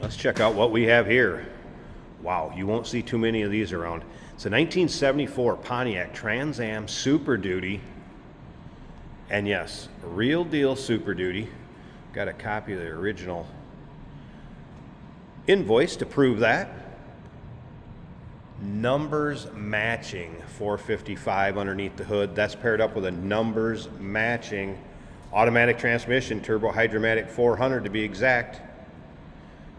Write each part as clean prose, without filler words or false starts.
Let's check out what we have here. Wow, you won't see too many of these around. It's a 1974 Pontiac Trans Am Super Duty. And yes, real deal Super Duty. Got a copy of the original invoice to prove that. Numbers matching 455 underneath the hood. That's paired up with a numbers matching automatic transmission, turbo hydromatic 400 to be exact.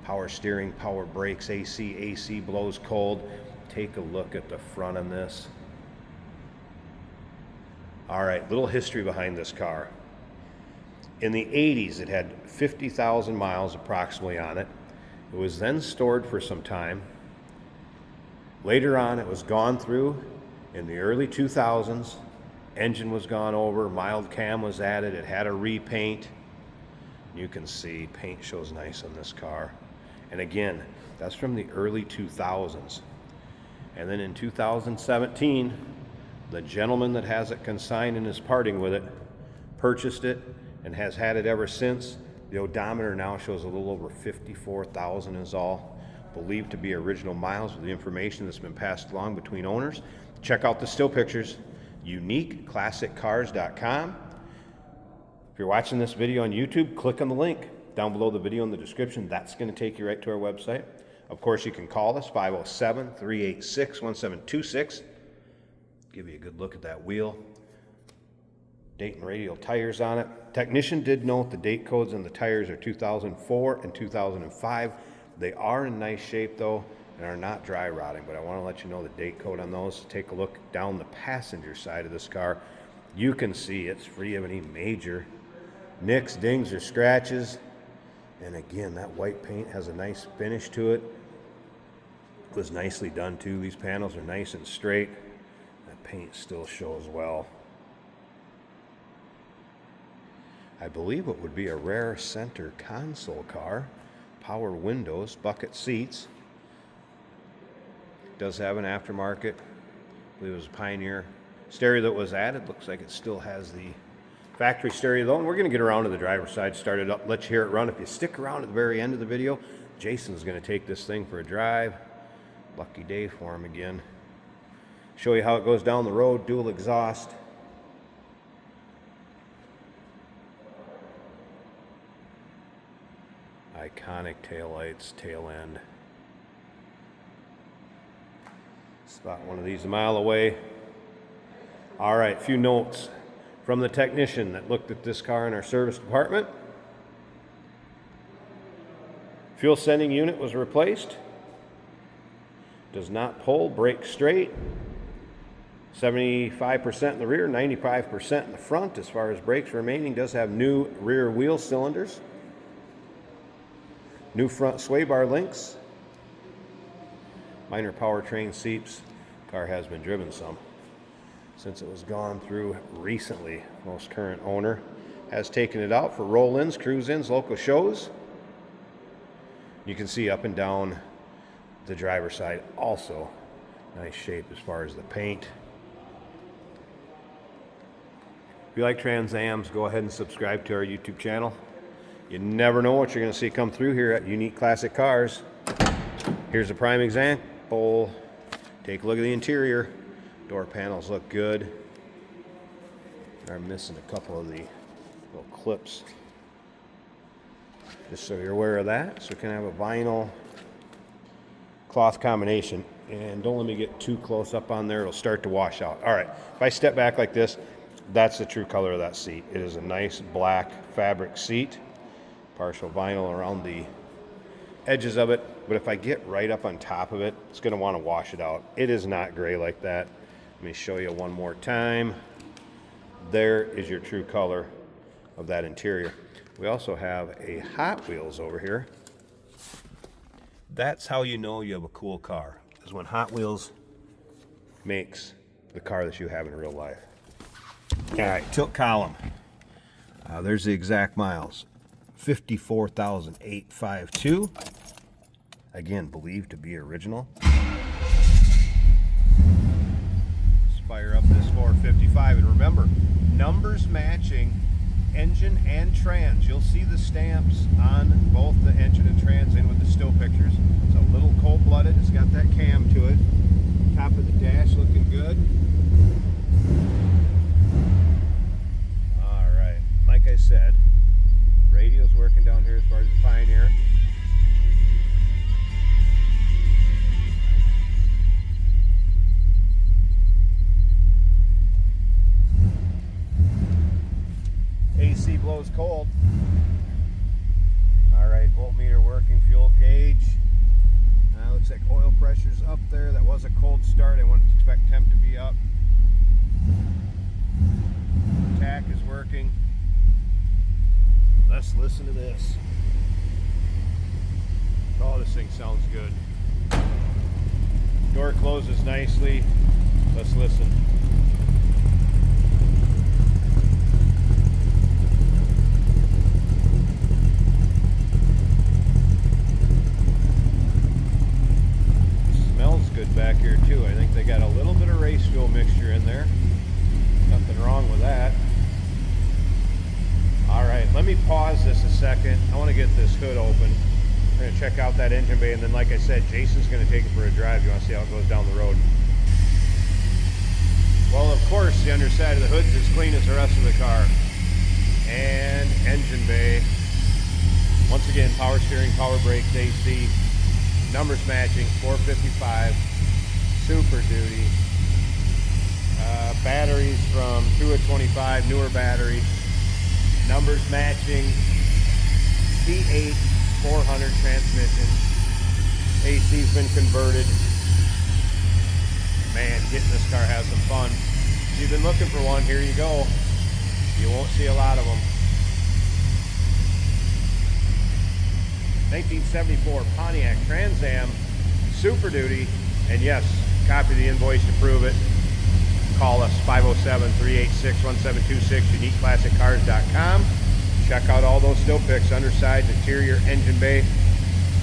Power steering, power brakes, AC blows cold. Take a look at the front on this. All right, little history behind this car. In the 80s, it had 50,000 miles approximately on it. It was then stored for some time. Later on, it was gone through in the early 2000s. Engine was gone over, mild cam was added, it had a repaint. You can see paint shows nice on this car. And again, that's from the early 2000s. And then in 2017, the gentleman that has it consigned and is parting with it purchased it and has had it ever since. The odometer now shows a little over 54,000 is all. Believed to be original miles with the information that's been passed along between owners. Check out the still pictures, uniqueclassiccars.com. If you're watching this video on YouTube, click on the link down below the video in the description. That's going to take you right to our website. Of course, you can call us, 507-386-1726. Give you a good look at that wheel. Dayton radial tires on it. Technician did note the date codes on the tires are 2004 and 2005. They are in nice shape though and are not dry rotting, but I want to let you know the date code on those. Take a look down the passenger side of this car. You can see it's free of any major nicks, dings, or scratches. And again, that white paint has a nice finish to it. It was nicely done too. These panels are nice and straight. That paint still shows well. I believe it would be a rare center console car. Power windows, bucket seats. Does have an aftermarket. I believe it was a Pioneer stereo that was added. Looks like it still has the factory stereo though. And we're going to get around to the driver's side, start it up, let you hear it run. If you stick around at the very end of the video, Jason's going to take this thing for a drive. Lucky day for him again. Show you how it goes down the road, dual exhaust. Iconic taillights, tail end. Spot one of these a mile away. All right, a few notes from the technician that looked at this car in our service department. Fuel sending unit was replaced. Does not pull, brake straight. 75% in the rear, 95% in the front as far as brakes remaining. Does have new rear wheel cylinders. New front sway bar links. Minor powertrain seeps. Car has been driven some since it was gone through recently. Most current owner has taken it out for roll-ins, cruise-ins, local shows. You can see up and down the driver's side also nice shape as far as the paint. If you like Trans Ams, go ahead and subscribe to our YouTube channel. You never know what you're going to see come through here at Unique Classic Cars. Here's a prime example. Take a look at the interior. Door panels look good. I'm missing a couple of the little clips. Just so you're aware of that. So we can have a vinyl cloth combination. And don't let me get too close up on there. It'll start to wash out. All right. If I step back like this, that's the true color of that seat. It is a nice black fabric seat. Partial vinyl around the edges of it. But if I get right up on top of it, it's going to want to wash it out. It is not gray like that. Let me show you one more time. There is your true color of that interior. We also have a Hot Wheels over here. That's how you know you have a cool car, is when Hot Wheels makes the car that you have in real life. All right, tilt column. There's the exact miles. 54,852. Again, believed to be original. Let's fire up this 455. And remember, numbers matching engine and trans. You'll see the stamps on both the engine and trans in with the still pictures. It's a little cold-blooded. It's got that cam to it. Top of the dash looking good. All right, like I said, radio's working down here as far as the Pioneer. AC blows cold. All right, voltmeter working, fuel gauge. Looks like oil pressure's up there. That was a cold start. I wouldn't expect temp to be up. Tack is working. Let's listen to this. Oh, this thing sounds good. Door closes nicely. Let's listen. Good back here too. I think they got a little bit of race fuel mixture in there. Nothing wrong with that. All right, let me pause this a second. I want to get this hood open. We're going to check out that engine bay, and then like I said, Jason's going to take it for a drive. You want to see how it goes down the road. Well, of course, the underside of the hood's as clean as the rest of the car. And engine bay. Once again, power steering, power brakes, AC. Numbers matching, 455, Super Duty. Batteries from 2 at 25, newer battery. Numbers matching, V8 400 transmission. AC's been converted. Man, getting this car has some fun. If you've been looking for one, here you go. You won't see a lot of them. 1974 Pontiac Trans Am, Super Duty, and yes, copy the invoice to prove it. Call us 507-386-1726, uniqueclassiccars.com. Check out all those still pics, undersides, interior, engine bay.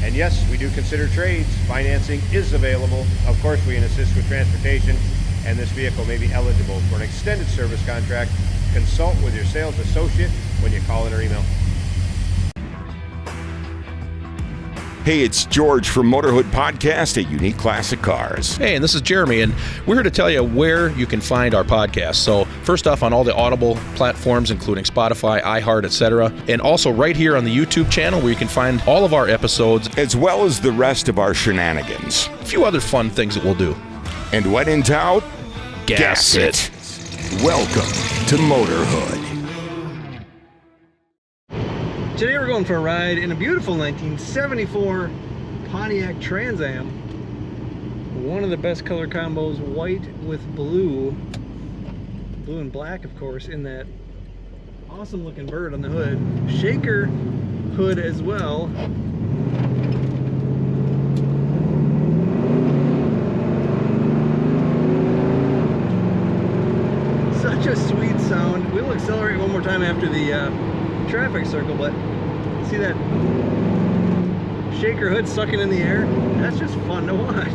And yes, we do consider trades. Financing is available. Of course, we can assist with transportation, and this vehicle may be eligible for an extended service contract. Consult with your sales associate when you call in or email. Hey, it's George from Motorhood Podcast at Unique Classic Cars. Hey, and this is Jeremy, and we're here to tell you where you can find our podcast. So first off, on all the Audible platforms, including Spotify, iHeart, etc., and also right here on the YouTube channel where you can find all of our episodes, as well as the rest of our shenanigans. A few other fun things that we'll do. And when in doubt, gas it. Welcome to Motorhood. Today we're going for a ride in a beautiful 1974 Pontiac Trans Am. One of the best color combos, white with blue. Blue and black, of course, in that awesome looking bird on the hood. Shaker hood as well. Such a sweet sound. We'll accelerate one more time after the traffic circle, but see that shaker hood sucking in the air? That's just fun to watch.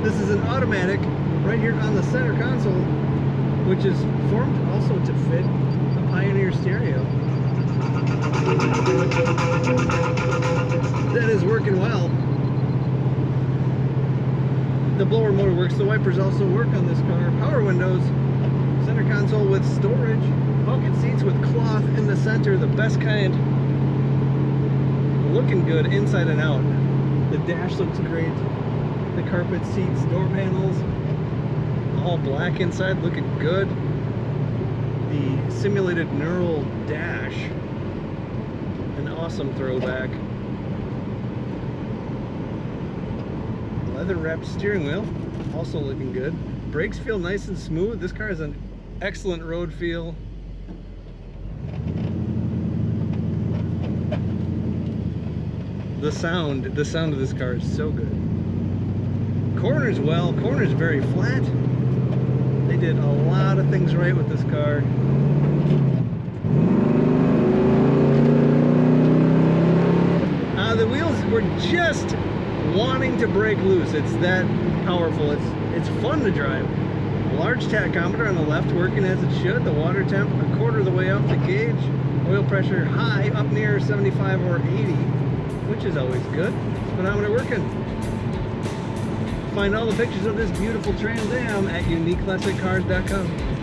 This is an automatic right here on the center console, which is formed also to fit a Pioneer stereo. That is working well. The blower motor works. The wipers also work on this car. Power windows, center console with storage. Bucket seats with cloth in the center, the best kind. Looking good inside and out. The dash looks great. The carpet seats, door panels, all black inside, looking good. The simulated neural dash, an awesome throwback. Leather wrapped steering wheel, also looking good. Brakes feel nice and smooth. This car has an excellent road feel. The sound of this car is so good. Corners well, corners very flat. They did a lot of things right with this car. The wheels were just wanting to break loose. It's that powerful. It's fun to drive. Large tachometer on the left working as it should. The water temp a quarter of the way up the gauge. Oil pressure high, up near 75 or 80, which is always good. Speedometer working. Find all the pictures of this beautiful Trans Am at uniqueclassiccars.com.